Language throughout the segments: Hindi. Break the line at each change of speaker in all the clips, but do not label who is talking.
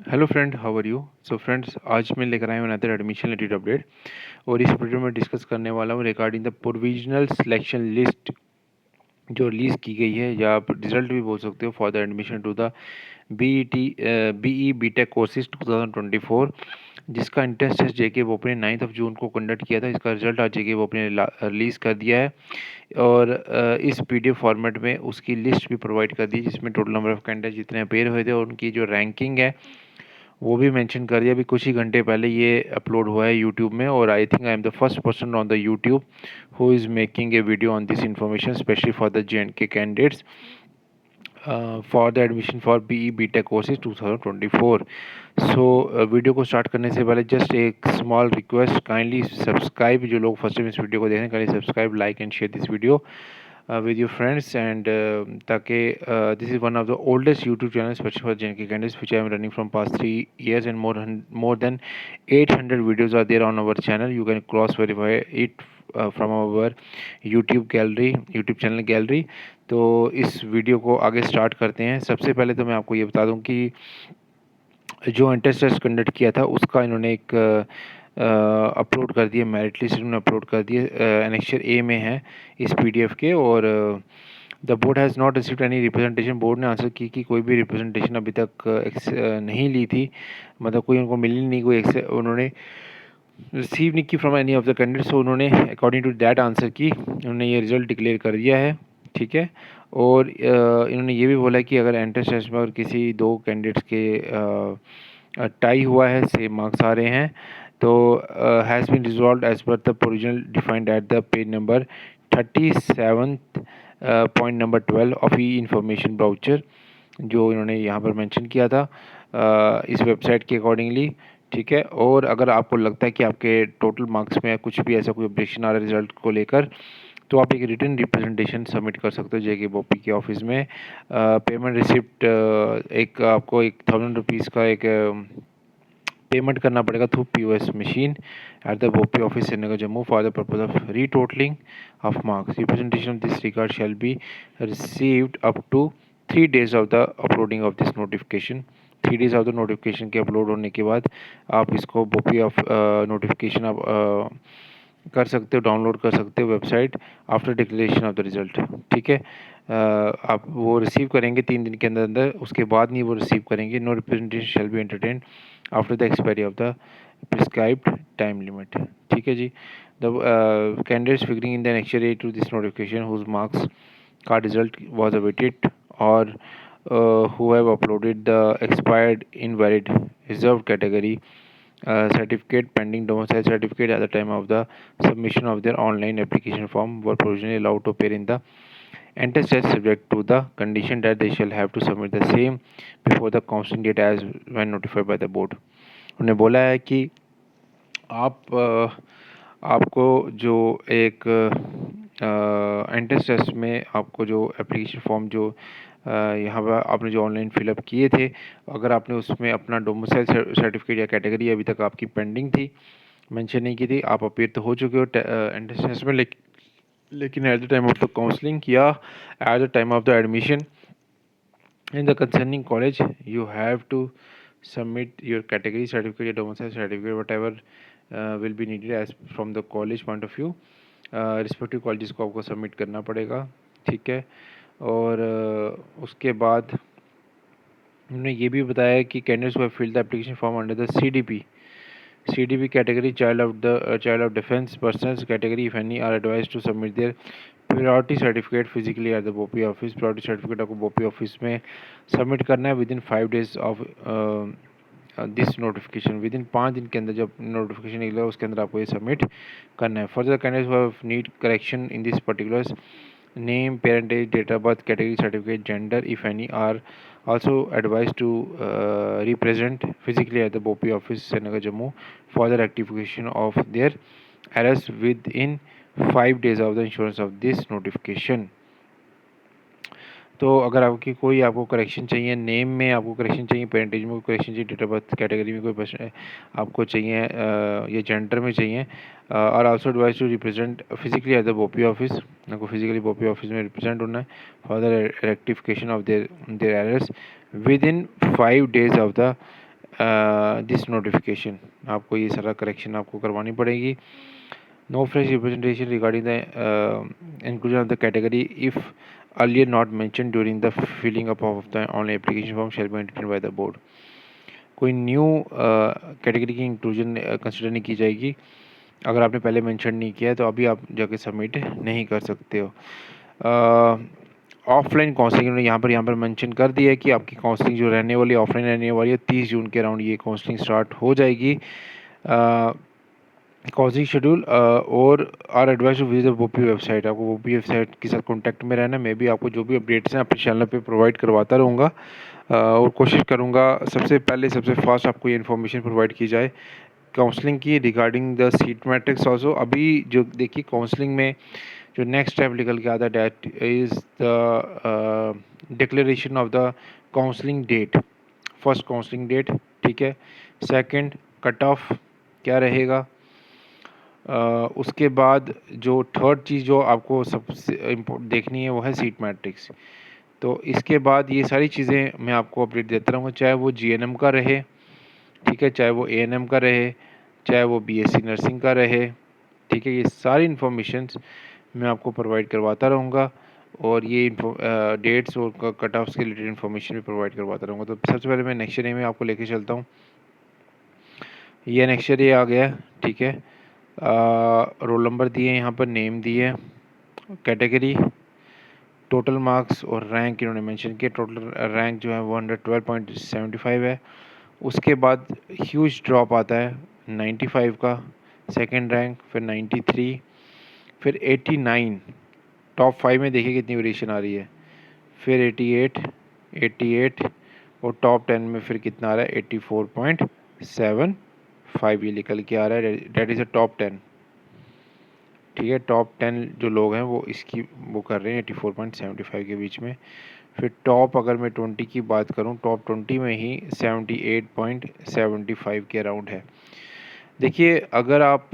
Hello friend, how are you? So friends, आज मैं लेकर आया हूँ अनदर एडमिशन रिलेटेड अपडेट। और इस वीडियो में डिस्कस करने वाला हूँ regarding the provisional selection list जो रिलीज़ की गई है, या आप रिजल्ट भी बोल सकते हो, for the admission to the BE BTech courses 2024, जिसका एंट्रेंस टेस्ट जेके वो अपने 9 जून को कंडक्ट किया था। इसका रिजल्ट आज जेके वो अपने रिलीज़ कर दिया है। और इस PDF फॉर्मेट में उसकी लिस्ट भी प्रोवाइड कर दी, जिसमें टोटल नंबर ऑफ कैंडिडेट जितने अपेयर हुए थे और उनकी जो रैंकिंग है वो भी मेंशन कर दिया। अभी कुछ ही घंटे पहले ये अपलोड हुआ है यूट्यूब में, और I think I am the first person on the YouTube who is making a video on this information specially for the JNK candidates for the admission for BE BTech courses 2024। So video को स्टार्ट करने से पहले जस्ट एक स्मॉल रिक्वेस्ट, काइंडली सब्सक्राइब। जो लोग फर्स्ट टाइम इस वीडियो को देख रहे हैं, kindly subscribe, like and share this video with your friends, and ताकि this is one of the oldest YouTube channels especially for JNK candidates, which I am running from past 3 years, and more than 800 videos are there on our channel. You can cross verify it from our YouTube channel gallery। तो इस वीडियो को आगे स्टार्ट करते हैं। सबसे पहले तो मैं आपको ये बता दूं कि जो एंट्रेंस टेस्ट कंडक्ट किया था उसका इन्होंने एक अपलोड कर दिया, मेरिट लिस्ट इन्होंने अपलोड कर दिए, एनेक्चर ए में है इस PDF के। और the board has not received any representation. Board ने आंसर की कि कोई भी रिप्रेजेंटेशन अभी तक नहीं ली थी, मतलब कोई उनको मिली नहीं, कोई उन्होंने रिसीव नहीं की from any of the candidates. So उन्होंने अकॉर्डिंग टू दैट आंसर की, उन्होंने ये रिजल्ट डिक्लेयर कर दिया है। ठीक है। और इन्होंने ये भी बोला कि अगर एंट्रेंस टेस्ट में अगर किसी दो कैंडिडेट्स के टाई हुआ है, सेम मार्क्स आ रहे हैं, तो has been resolved as per the provisional defined at the page number 37 point number 12 of e information brochure, जो इन्होंने यहाँ पर मेंशन किया था इस वेबसाइट के अकॉर्डिंगली। ठीक है। और अगर आपको लगता है कि आपके टोटल मार्क्स में कुछ भी ऐसा कोई ऑब्जेक्शन आ रहा है रिजल्ट को लेकर, तो आप एक रिटन रिप्रेजेंटेशन सबमिट कर सकते हो JK BOP के ऑफिस में। पेमेंट रिसिप्ट, एक आपको 1,000 रुपीज़ का एक पेमेंट करना पड़ेगा through POS machine at the BOP office Srinagar Jammu for the purpose of retotalling of marks. Representation of this regard shall be received up to 3 days of the uploading of this notification. 3 days of the notification के अपलोड होने के बाद आप इसको BOP ऑफ नोटिफिकेशन आप कर सकते हो, डाउनलोड कर सकते हो website after declaration of the result. ठीक है। आप वो रिसीव करेंगे 3 दिन के अंदर अंदर, उसके बाद नहीं वो रिसीव करेंगे। No representation shall be entertain after the expiry of the prescribed time limit. ठीक है जी। The candidates figuring in the annexure A to this notification whose marks card result was awaited, or who have uploaded the expired, invalid, reserved category certificate pending domicile certificate at the time of the submission of their online application form were provisionally allowed to appear in the entrance test, subject to the condition that they shall have to submit the same before the counseling date as when notified by the board। उन्होंने बोला है कि आप आपको जो एक एंट्रेंस टेस्ट में आपको जो एप्लीकेशन फॉर्म जो यहाँ पर आपने जो ऑनलाइन फिलअप किए थे, अगर आपने उसमें अपना डोमिसाइल सर्टिफिकेट या कैटेगरी अभी तक आपकी पेंडिंग थी, मेंशन नहीं की थी, आप अपीयर तो हो चुके हो एंट्रेंस टेस्ट में, लेकिन at the time of the counselling या at the time of the admission in the concerning college, you have to submit your category certificate, your domicile certificate, whatever will be needed as from the college point of view। Respective college को आपको सबमिट करना पड़ेगा। ठीक है। और उसके बाद उन्होंने ये भी बताया कि candidates who fill the application form under the CDP category, child of defense persons category, if any, are advised to submit their priority certificate physically at the BOP office। priority certificate आपको BOP ऑफिस में सबमिट करना है with in 5 days of this notification. With in 5 दिन के अंदर जब नोटिफिकेशन निकलेगा उसके अंदर आपको ये सबमिट करना है। Further candidates who have need correction in this particulars name, parent age, date of birth, category certificate, gender, if any, are also advised to represent physically at the BOP office Srinagar Jammu for the rectification of their errors within 5 days of the issuance of this notification। तो अगर आपकी कोई आपको करेक्शन चाहिए, नेम में आपको करेक्शन चाहिए, पेरेंटेज में कोई करेक्शन चाहिए, डेट ऑफ बर्थ कैटेगरी में कोई प्रश्न आपको चाहिए, या जेंडर में चाहिए, और also advise to represent physically at the BOP office. आपको फिजिकली BOP ऑफिस में रिप्रेजेंट होना है for the rectification of their errors within 5 days of the this notification, आपको ये सारा करेक्शन आपको करवानी पड़ेगी। No fresh representation regarding the inclusion of the category if earlier not mention during the filling up of the online application form shall be entertained by the board. कोई न्यू कैटेगरी की इंक्लूजन कंसिडर नहीं की जाएगी। अगर आपने पहले मेंशन नहीं किया है तो अभी आप जाके सबमिट नहीं कर सकते हो। ऑफलाइन काउंसलिंग उन्होंने यहाँ पर मेंशन कर दिया है कि आपकी काउंसलिंग जो रहने वाली ऑफलाइन रहने वाली है 30 जून के अराउंड ये काउंसलिंग स्टार्ट हो जाएगी। काउंसलिंग शेड्यूल और are advise to visit the वोपी वेबसाइट। आपको वोपी वेबसाइट के साथ कॉन्टैक्ट में रहना। मैं भी आपको जो भी अपडेट्स हैं अपने चैनल पे प्रोवाइड करवाता रहूँगा और कोशिश करूँगा सबसे पहले सबसे फास्ट आपको ये इन्फॉर्मेशन प्रोवाइड की जाए काउंसलिंग की regarding the seat matrix also. अभी जो देखिए काउंसलिंग में जो नेक्स्ट स्टेप निकल के आता है date is the declaration of the counselling date. First counselling date, ठीक है। सेकंड कट ऑफ क्या रहेगा। उसके बाद जो थर्ड चीज़ जो आपको सबसे देखनी है वो है सीट मैट्रिक्स। तो इसके बाद ये सारी चीज़ें मैं आपको अपडेट देता रहूँगा, चाहे वो जीएनएम का रहे, ठीक है, चाहे वो एएनएम का रहे, चाहे वो बीएससी नर्सिंग का रहे, ठीक है। ये सारी इन्फॉर्मेशंस मैं आपको प्रोवाइड करवाता रहूँगा और ये डेट्स और कट ऑफ्स के रिलेटेड इन्फॉर्मेशन भी प्रोवाइड करवाता रहूँगा। तो सबसे पहले मैं नेक्स्ट डे में आपको लेके चलता हूँ। ये नेक्स्ट डे आ गया, ठीक है। रोल नंबर दिए, यहाँ पर नेम दिए, कैटेगरी, टोटल मार्क्स और रैंक इन्होंने मेंशन किया। टोटल रैंक जो है वो 112.75 है। उसके बाद ह्यूज ड्रॉप आता है 95 का सेकंड रैंक, फिर 93, फिर 89। टॉप 5 में देखिए कितनी वेरिएशन आ रही है। फिर 88, 88 और टॉप 10 में फिर कितना आ रहा है 84.75 ये निकल के आ रहा है। डेट इज़ अ टॉप 10, ठीक है। टॉप 10 जो लोग हैं वो इसकी वो कर रहे हैं 84.75 के बीच में। फिर टॉप अगर मैं 20 की बात करूं, टॉप 20 में ही 78.75 के अराउंड है। देखिए अगर आप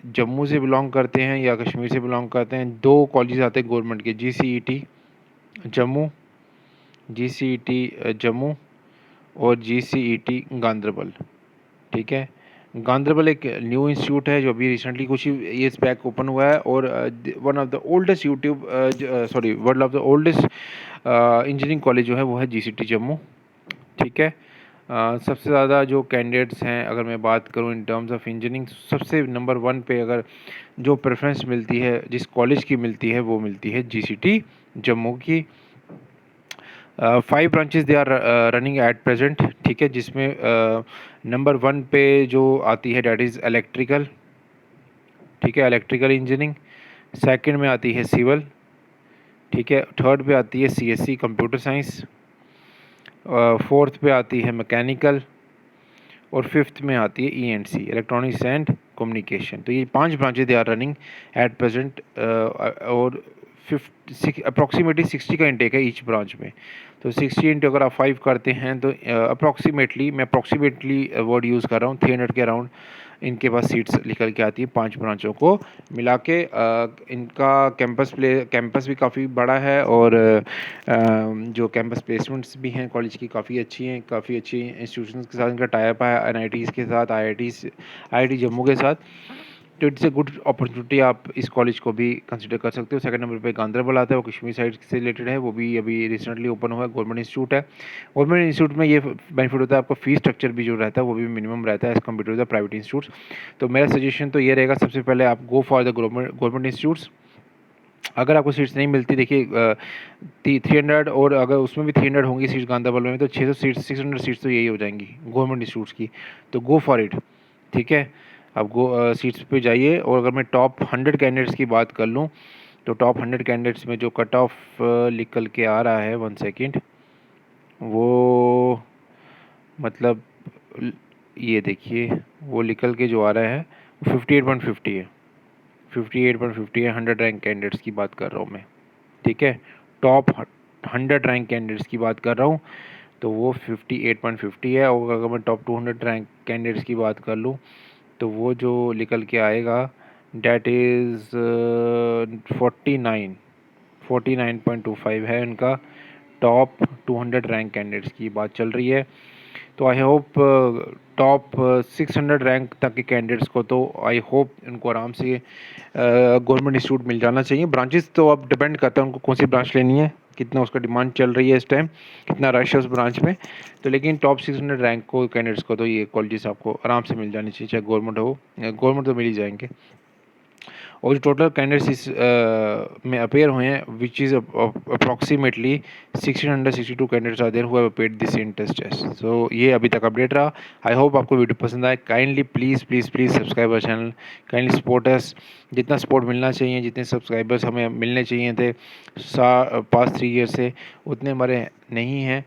जम्मू से बिलोंग करते हैं या कश्मीर से बिलोंग करते हैं, दो कॉलेज आते हैं गवर्नमेंट के, जीसीईटी जम्मू, जीसीईटी जम्मू और जीसीईटी गांदरबल, ठीक है। गांदरबल एक न्यू इंस्टीट्यूट है जो अभी रिसेंटली कुछ ही ईयर्स बैक ओपन हुआ है और one of the oldest world of the oldest engineering college जो है वो है जीसीटी जम्मू, ठीक है। सबसे ज़्यादा जो कैंडिडेट्स हैं अगर मैं बात करूं इन टर्म्स ऑफ इंजीनियरिंग, सबसे नंबर 1 पे अगर जो प्रेफरेंस मिलती है जिस कॉलेज की मिलती है वो मिलती है जीसीटी जम्मू की। 5 branches they are running at present, ठीक है, जिसमें नंबर 1 पे जो आती है डैट इज़ इलेक्ट्रिकल, ठीक है, इलेक्ट्रिकल इंजीनियरिंग। सेकंड में आती है सिविल, ठीक है। थर्ड पे आती है सीएससी कंप्यूटर साइंस। फोर्थ पे आती है मैकेनिकल और फिफ्थ में आती है ईएनसी इलेक्ट्रॉनिक्स एंड कम्युनिकेशन। तो ये 5 branches they are running at present और 50 अप्रॉक्सीमेटली 60 का इंटेक है ईच ब्रांच में। तो 60 इंटू अगर आप 5 करते हैं तो अप्रॉक्सीमेटली, मैं अप्रॉक्सीमेटली वर्ड यूज़ कर रहा हूँ, 300 के अराउंड इनके पास सीट्स निकल के आती है 5 ब्रांचों को मिला के। इनका कैंपस भी काफ़ी बड़ा है और जो कैंपस प्लेसमेंट्स भी हैं कॉलेज की काफ़ी अच्छी हैं, काफ़ी अच्छी इंस्टीट्यूशंस के साथ इनका टाइप है, एनआईटीज़ के साथ, आईआईटी जम्मू के साथ। तो इट्स ए गुड अपॉर्चुनिटी, आप इस कॉलेज को भी कंसिडर कर सकते हो। सेकंड नंबर पे गांदरबल आता है, वो कश्मीर साइड से रिलेटेड है, वो भी अभी रिसेंटली ओपन हुआ है, गवर्नमेंट इंस्टीट्यूट है। गवर्नमेंट इंस्टीट्यूट में ये बेनिफिट होता है आपका फीस स्ट्रक्चर भी जो रहता है वो भी मिनिमम रहता है as compare to the private institutes. तो मेरा सजेशन तो ये रहेगा, सबसे पहले आप go for the government institutes. अगर आपको सीट्स नहीं मिलती, देखिए 300 और अगर उसमें भी 300 होंगी सीट्स गांदरबल में, तो 600 सीट्स 600 सीट्स तो यही हो जाएंगी गवर्नमेंट इंस्टीट्यूट्स की। तो गो फॉर इट, ठीक है। आप सीट्स पे जाइए। और अगर मैं टॉप 100 कैंडिडेट्स की बात कर लूँ तो टॉप 100 कैंडिडेट्स में जो कट ऑफ निकल के आ रहा है, 1 सेकेंड, वो मतलब ये देखिए वो निकल के जो आ रहा है 58.50 है, 58.50 है। 100 रैंक कैंडिडेट्स की बात कर रहा हूँ मैं, ठीक है। टॉप 100 रैंक कैंडिडेट्स की बात कर रहा हूँ तो वो 58.50 है। और अगर मैं टॉप 200 रैंक कैंडिडेट्स की बात कर लूँ तो वो जो निकल के आएगा डैट इज़ 49.25 है। इनका टॉप 200 रैंक कैंडिडेट्स की बात चल रही है। तो आई होप टॉप 600 रैंक तक के कैंडिडेट्स को तो आई होप उनको आराम से गवर्नमेंट इंस्टीट्यूट मिल जाना चाहिए। ब्रांचेस तो अब डिपेंड करता है उनको कौन सी ब्रांच लेनी है, कितना उसका डिमांड चल रही है इस टाइम, कितना रश है उस ब्रांच में। तो लेकिन टॉप 600 रैंक को कैंडिडेट्स को तो ये कॉलेजेस आपको आराम से मिल जानी चाहिए, चाहे गवर्नमेंट हो, गवर्नमेंट तो मिल ही जाएंगे। और जो टोटल कैंडिडेट्स इस में अपेयर हुए हैं which is approximately 1662 candidates are there who have appeared this interest test. सो ये अभी तक अपडेट रहा। आई होप आपको वीडियो पसंद आए। Kindly please please please subscribe our channel, kindly support us. जितना सपोर्ट मिलना चाहिए, जितने सब्सक्राइबर्स हमें मिलने चाहिए थे पास्ट 3 ईयर से, उतने हमारे नहीं हैं।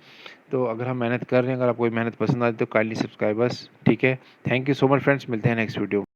तो अगर हम मेहनत कर रहे हैं, अगर आपको मेहनत पसंद आती है तो काइंडली सब्सक्राइबर्स, ठीक है। Thank you so much friends, मिलते हैं नेक्स्ट वीडियो।